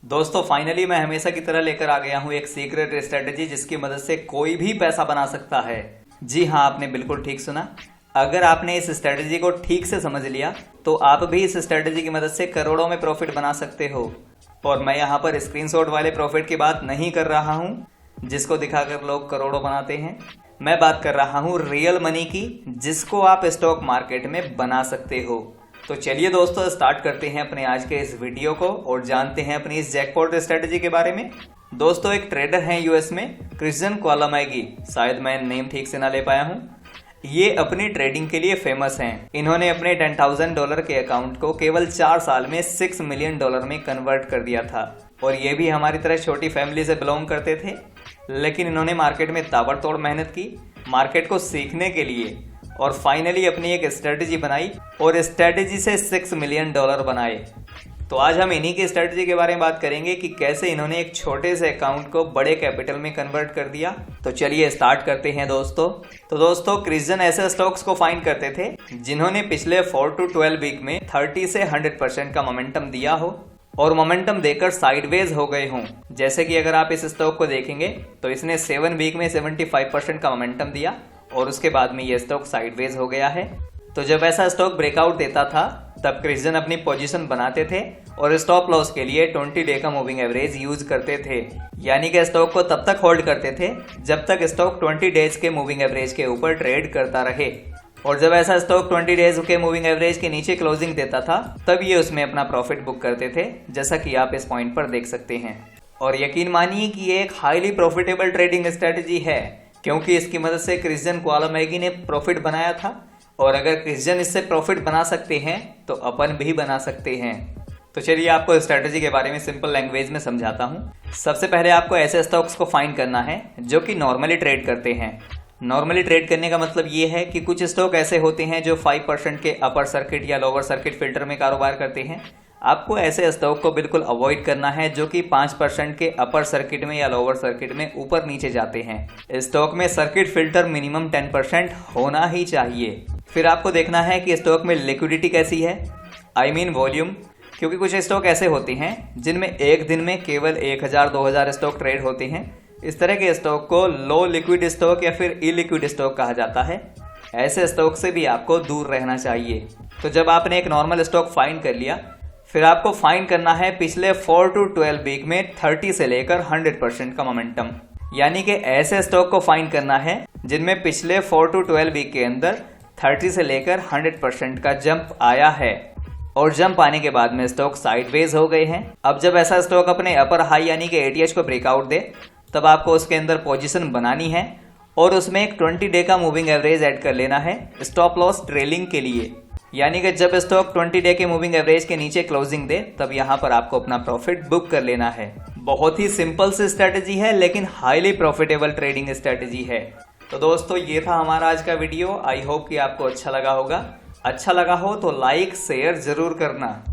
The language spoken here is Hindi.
दोस्तों फाइनली मैं हमेशा की तरह लेकर आ गया हूँ एक सीक्रेट स्ट्रेटेजी जिसकी मदद से कोई भी पैसा बना सकता है। जी हाँ, आपने बिल्कुल ठीक सुना। अगर आपने इस स्ट्रेटेजी को ठीक से समझ लिया तो आप भी इस स्ट्रेटेजी की मदद से करोड़ों में प्रॉफिट बना सकते हो। और मैं यहाँ पर स्क्रीनशॉट वाले प्रॉफिट की बात नहीं कर रहा हूँ जिसको दिखाकर लोग करोड़ों बनाते हैं। मैं बात कर रहा हूँ रियल मनी की, जिसको आप स्टॉक मार्केट में बना सकते हो। तो चलिए दोस्तों, स्टार्ट करते हैं अपने आज के इस वीडियो को और जानते हैं अपनी इस जैकपॉट स्ट्रेटेजी के बारे में। दोस्तों एक ट्रेडर हैं यूएस में, क्रिश्चियन क्वालामैगी, शायद मैं नेम ठीक से ना ले पाया हूँ। ये अपनी ट्रेडिंग के लिए फेमस हैं। इन्होंने अपने $10,000 के अकाउंट को केवल 4 साल में $6 मिलियन में कन्वर्ट कर दिया था। और ये भी हमारी तरह छोटी फैमिली से बिलोंग करते थे, लेकिन इन्होंने मार्केट में ताबड़तोड़ मेहनत की मार्केट को सीखने के लिए और फाइनली अपनी एक स्ट्रेटेजी बनाई और स्ट्रेटेजी से $6 मिलियन बनाए। तो आज हम इन्हीं की स्ट्रेटेजी के बारे में बात करेंगे कि कैसे इन्होंने एक छोटे से अकाउंट को बड़े कैपिटल में कन्वर्ट कर दिया। तो चलिए स्टार्ट करते हैं दोस्तों। तो दोस्तों क्रिश्चियन ऐसे स्टॉक्स को फाइंड करते थे जिन्होंने पिछले 4 to 12 वीक में 30 से 100% का मोमेंटम दिया हो और मोमेंटम देकर साइडवेज हो गए हों। जैसे कि अगर आप इस स्टॉक को देखेंगे तो इसने 7 वीक में 75% का मोमेंटम दिया और उसके बाद में ये स्टॉक साइडवेज हो गया है। तो जब ऐसा स्टॉक ब्रेकआउट देता था तब क्रिश्चियन अपनी पोजीशन बनाते थे और स्टॉप लॉस के लिए 20 डे का मूविंग एवरेज यूज करते थे। यानी कि स्टॉक को तब तक होल्ड करते थे जब तक स्टॉक 20 डेज के मूविंग एवरेज के ऊपर ट्रेड करता रहे। और जब ऐसा स्टॉक 20 डेज के मूविंग एवरेज के नीचे क्लोजिंग देता था तब ये उसमें अपना प्रॉफिट बुक करते थे, जैसा कि आप इस पॉइंट पर देख सकते हैं। और यकीन मानिए कि ये एक हाईली प्रॉफिटेबल ट्रेडिंग स्ट्रेटेजी है, क्योंकि इसकी मदद से क्रिश्चियन क्वालामैगी ने प्रॉफिट बनाया था। और अगर क्रिश्चियन इससे प्रॉफिट बना सकते हैं तो अपन भी बना सकते हैं। तो चलिए आपको स्ट्रेटेजी के बारे में सिंपल लैंग्वेज में समझाता हूँ। सबसे पहले आपको ऐसे स्टॉक्स को फाइंड करना है जो कि नॉर्मली ट्रेड करते हैं। नॉर्मली ट्रेड करने का मतलब ये है कि कुछ स्टॉक ऐसे होते हैं जो 5% के अपर सर्किट या लोअर सर्किट फिल्टर में कारोबार करते हैं। आपको ऐसे स्टॉक को बिल्कुल अवॉइड करना है जो कि 5% के अपर सर्किट में या लोअर सर्किट में ऊपर नीचे जाते हैं। स्टॉक में सर्किट फिल्टर मिनिमम 10% होना ही चाहिए। फिर आपको देखना है कि स्टॉक में लिक्विडिटी कैसी है, आई मीन वॉल्यूम, क्योंकि कुछ स्टॉक ऐसे होते हैं जिनमें एक दिन में केवल 1000-2000 स्टॉक ट्रेड होते हैं। इस तरह के स्टॉक को लो लिक्विड स्टॉक या फिर इलिक्विड स्टॉक कहा जाता है। ऐसे स्टॉक से भी आपको दूर रहना चाहिए। तो जब आपने एक नॉर्मल स्टॉक फाइंड कर लिया, फिर आपको फाइंड करना है पिछले 4 to 12 वीक में 30 से लेकर 100% का मोमेंटम। यानी कि ऐसे स्टॉक को फाइंड करना है जिनमें पिछले 4 to 12 वीक के अंदर 30 से लेकर 100% का जंप आया है और जंप आने के बाद में स्टॉक साइडवेज हो गए हैं। अब जब ऐसा स्टॉक अपने अपर हाई यानी कि एटीएच को ब्रेकआउट दे तब आपको उसके अंदर पोजीशन बनानी है और उसमें एक 20 डे का मूविंग एवरेज ऐड कर लेना है स्टॉप लॉस ट्रेलिंग के लिए। यानी कि जब स्टॉक 20 डे के मूविंग एवरेज के नीचे क्लोजिंग दे तब यहाँ पर आपको अपना प्रॉफिट बुक कर लेना है। बहुत ही सिंपल सी स्ट्रेटेजी है लेकिन हाईली प्रॉफिटेबल ट्रेडिंग स्ट्रेटेजी है। तो दोस्तों ये था हमारा आज का वीडियो। आई होप कि आपको अच्छा लगा होगा। अच्छा लगा हो तो लाइक शेयर जरूर करना।